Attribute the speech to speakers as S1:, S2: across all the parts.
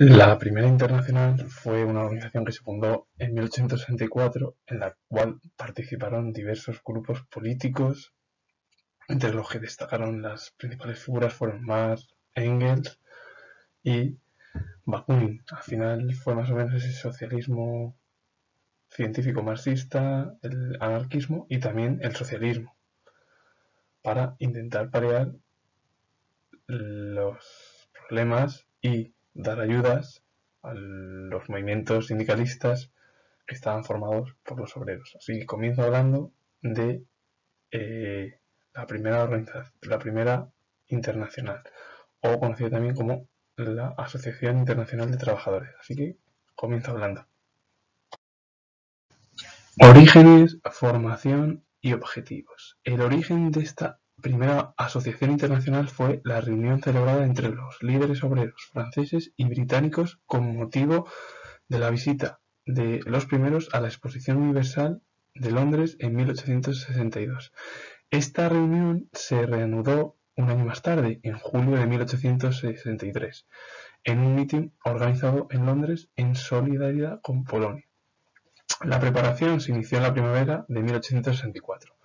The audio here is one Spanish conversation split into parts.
S1: La Primera Internacional fue una organización que se fundó en 1864, en la cual participaron diversos grupos políticos, entre los que destacaron las principales figuras fueron Marx, Engels y Bakunin. Al final fue más o menos ese socialismo científico marxista, el anarquismo y también el socialismo, para intentar paliar los problemas y dar ayudas a los movimientos sindicalistas que estaban formados por los obreros. Así que comienzo hablando de la primera internacional, o conocida también como la Asociación Internacional de Trabajadores. Así que comienzo hablando. Orígenes, formación y objetivos. El origen de esta primera asociación internacional fue la reunión celebrada entre los líderes obreros franceses y británicos con motivo de la visita de los primeros a la Exposición Universal de Londres en 1862. Esta reunión se reanudó un año más tarde, en julio de 1863, en un mitin organizado en Londres en solidaridad con Polonia. La preparación se inició en la primavera de 1864,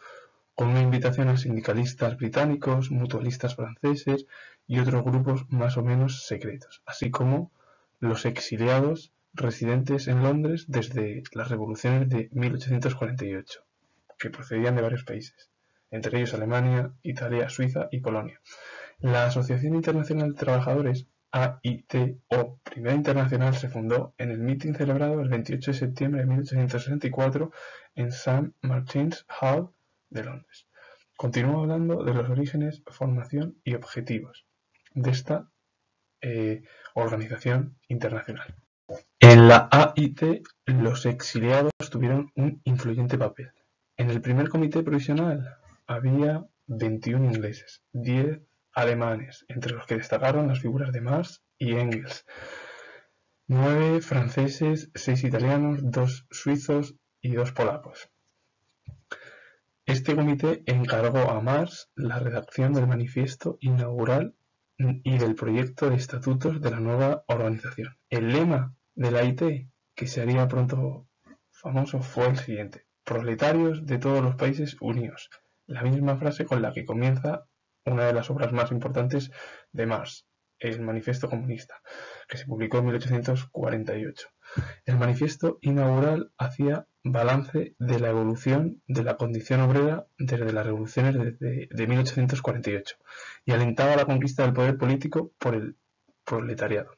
S1: con una invitación a sindicalistas británicos, mutualistas franceses y otros grupos más o menos secretos, así como los exiliados residentes en Londres desde las revoluciones de 1848, que procedían de varios países, entre ellos Alemania, Italia, Suiza y Polonia. La Asociación Internacional de Trabajadores, AIT, o Primera Internacional, se fundó en el mitin celebrado el 28 de septiembre de 1864 en St. Martin's Hall de Londres. Continúo hablando de los orígenes, formación y objetivos de esta organización internacional. En la AIT, los exiliados tuvieron un influyente papel. En el primer comité provisional había 21 ingleses, 10 alemanes, entre los que destacaron las figuras de Marx y Engels, 9 franceses, 6 italianos, 2 suizos y 2 polacos. Este comité encargó a Marx la redacción del manifiesto inaugural y del proyecto de estatutos de la nueva organización. El lema de la AIT, que se haría pronto famoso, fue el siguiente: proletarios de todos los países unidos. La misma frase con la que comienza una de las obras más importantes de Marx, el Manifiesto Comunista, que se publicó en 1848. El manifiesto inaugural hacía balance de la evolución de la condición obrera desde las revoluciones de 1848 y alentaba la conquista del poder político por el proletariado.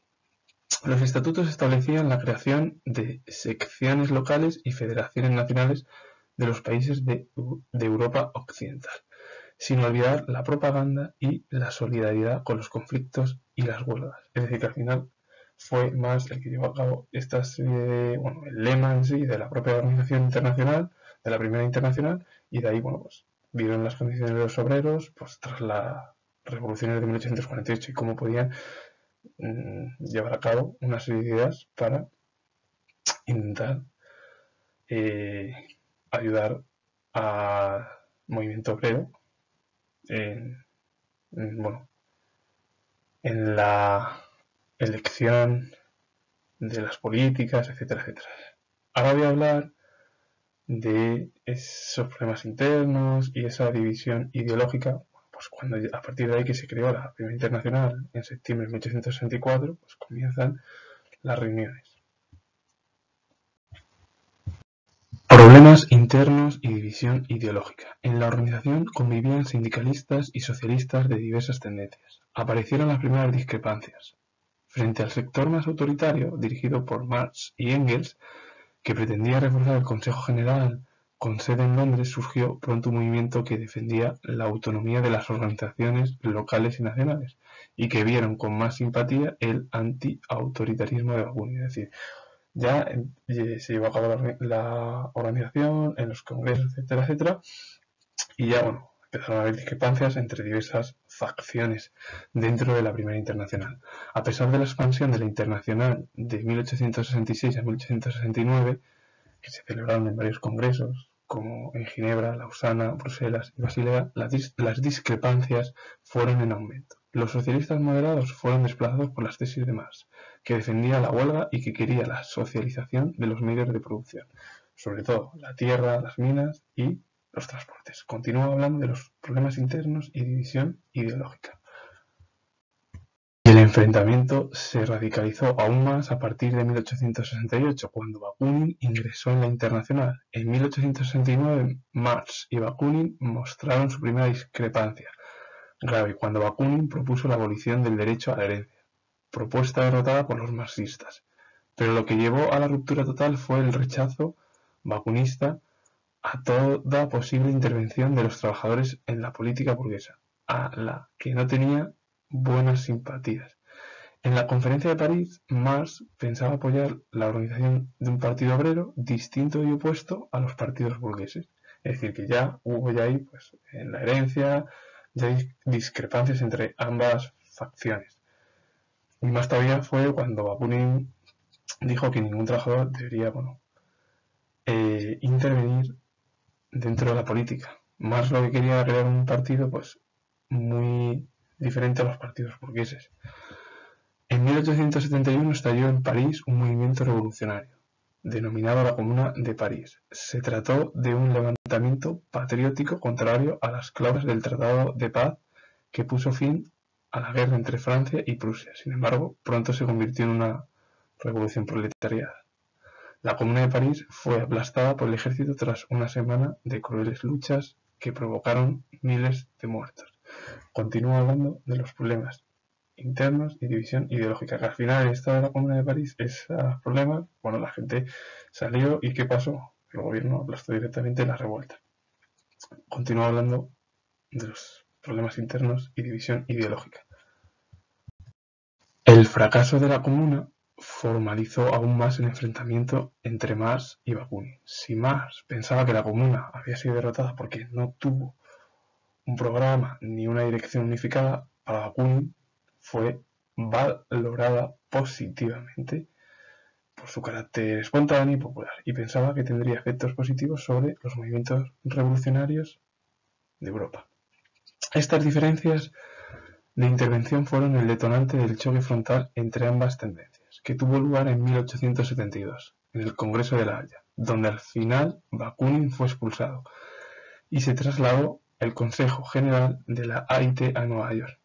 S1: Los estatutos establecían la creación de secciones locales y federaciones nacionales de los países de Europa Occidental, sin olvidar la propaganda y la solidaridad con los conflictos y las huelgas. Es decir, que al final fue más el que llevó a cabo esta serie el lema en sí de la propia organización internacional, de la Primera Internacional, y de ahí, pues vieron las condiciones de los obreros, pues tras las revoluciones de 1848 y cómo podían llevar a cabo una serie de ideas para intentar ayudar al movimiento obrero en la elección de las políticas, etcétera, etcétera. Ahora voy a hablar de esos problemas internos y esa división ideológica, pues cuando a partir de ahí que se creó la Primera Internacional en septiembre de 1864, pues comienzan las reuniones. Problemas internos y división ideológica. En la organización convivían sindicalistas y socialistas de diversas tendencias. Aparecieron las primeras discrepancias. Frente al sector más autoritario, dirigido por Marx y Engels, que pretendía reforzar el Consejo General con sede en Londres, surgió pronto un movimiento que defendía la autonomía de las organizaciones locales y nacionales, y que vieron con más simpatía el anti-autoritarismo de Bakunin. Es decir, ya se llevó a cabo la organización en los congresos, etcétera, etcétera, y ya empezaron a haber discrepancias entre diversas facciones dentro de la Primera Internacional. A pesar de la expansión de la Internacional de 1866 a 1869, que se celebraron en varios congresos, como en Ginebra, Lausana, Bruselas y Basilea, las discrepancias fueron en aumento. Los socialistas moderados fueron desplazados por las tesis de Marx, que defendía la huelga y que quería la socialización de los medios de producción, sobre todo la tierra, las minas y los transportes. Continúa hablando de los problemas internos y división ideológica. El enfrentamiento se radicalizó aún más a partir de 1868, cuando Bakunin ingresó en la Internacional. En 1869, Marx y Bakunin mostraron su primera discrepancia grave cuando Bakunin propuso la abolición del derecho a la herencia, propuesta derrotada por los marxistas. Pero lo que llevó a la ruptura total fue el rechazo bakunista a toda posible intervención de los trabajadores en la política burguesa, a la que no tenía buenas simpatías. En la Conferencia de París, Marx pensaba apoyar la organización de un partido obrero distinto y opuesto a los partidos burgueses. Es decir, que ya hubo ahí, pues, en la herencia, ya hay discrepancias entre ambas facciones. Y más todavía fue cuando Bakunin dijo que ningún trabajador debería, intervenir dentro de la política. Marx lo que quería era crear un partido, pues, muy diferente a los partidos burgueses. En 1871 estalló en París un movimiento revolucionario, denominado la Comuna de París. Se trató de un levantamiento patriótico contrario a las cláusulas del Tratado de Paz que puso fin a la guerra entre Francia y Prusia. Sin embargo, pronto se convirtió en una revolución proletariada. La Comuna de París fue aplastada por el ejército tras una semana de crueles luchas que provocaron miles de muertos. Continúa hablando de los problemas internos y división ideológica, que al final el estado de la Comuna de París, esos problemas, la gente salió y ¿qué pasó? El gobierno aplastó directamente la revuelta. Continúa hablando de los problemas internos y división ideológica. El fracaso de la Comuna formalizó aún más el enfrentamiento entre Marx y Bakunin. Si Marx pensaba que la Comuna había sido derrotada porque no tuvo un programa ni una dirección unificada, para Bakunin fue valorada positivamente por su carácter espontáneo y popular, y pensaba que tendría efectos positivos sobre los movimientos revolucionarios de Europa. Estas diferencias de intervención fueron el detonante del choque frontal entre ambas tendencias, que tuvo lugar en 1872, en el Congreso de La Haya, donde al final Bakunin fue expulsado y se trasladó el Consejo General de la AIT a Nueva York.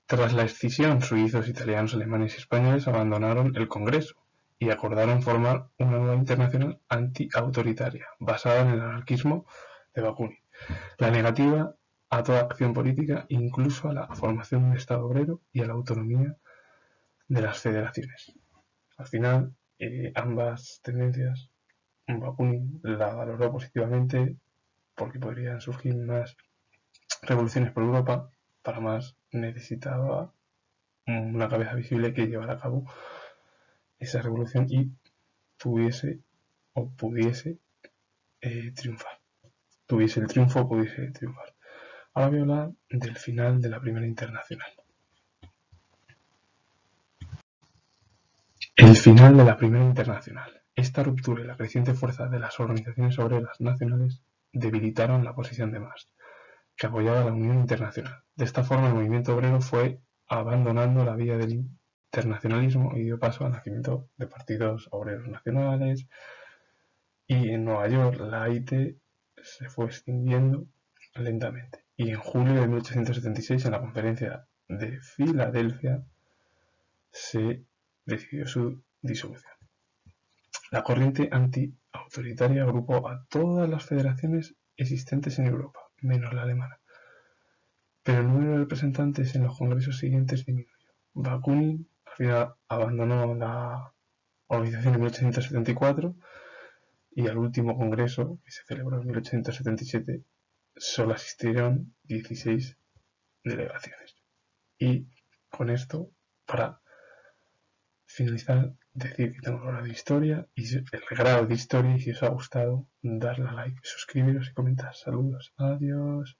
S1: Tras la escisión, suizos, italianos, alemanes y españoles abandonaron el Congreso y acordaron formar una nueva internacional anti-autoritaria, basada en el anarquismo de Bakunin. La negativa a toda acción política, incluso a la formación de un Estado obrero y a la autonomía de las federaciones. Al final, ambas tendencias, Bakunin la valoró positivamente porque podrían surgir más revoluciones por Europa. Para más necesitaba una cabeza visible que llevara a cabo esa revolución y pudiese triunfar. Tuviese el triunfo, pudiese triunfar. Ahora voy a hablar del final de la Primera Internacional. El final de la Primera Internacional. Esta ruptura y la creciente fuerza de las organizaciones obreras nacionales debilitaron la posición de Marx, que apoyaba la Unión Internacional. De esta forma, el movimiento obrero fue abandonando la vía del internacionalismo y dio paso al nacimiento de partidos obreros nacionales, y en Nueva York la AIT se fue extinguiendo lentamente. Y en julio de 1876, en la Conferencia de Filadelfia, se decidió su disolución. La corriente anti-autoritaria agrupó a todas las federaciones existentes en Europa, menos la alemana, pero el número de representantes en los congresos siguientes disminuyó. Bakunin al final abandonó la organización en 1874 y al último congreso, que se celebró en 1877, solo asistieron 16 delegaciones. Y con esto, para finalizar, decir que tengo el grado de historia y si os ha gustado, darle a like, suscribiros y comentar. Saludos, adiós.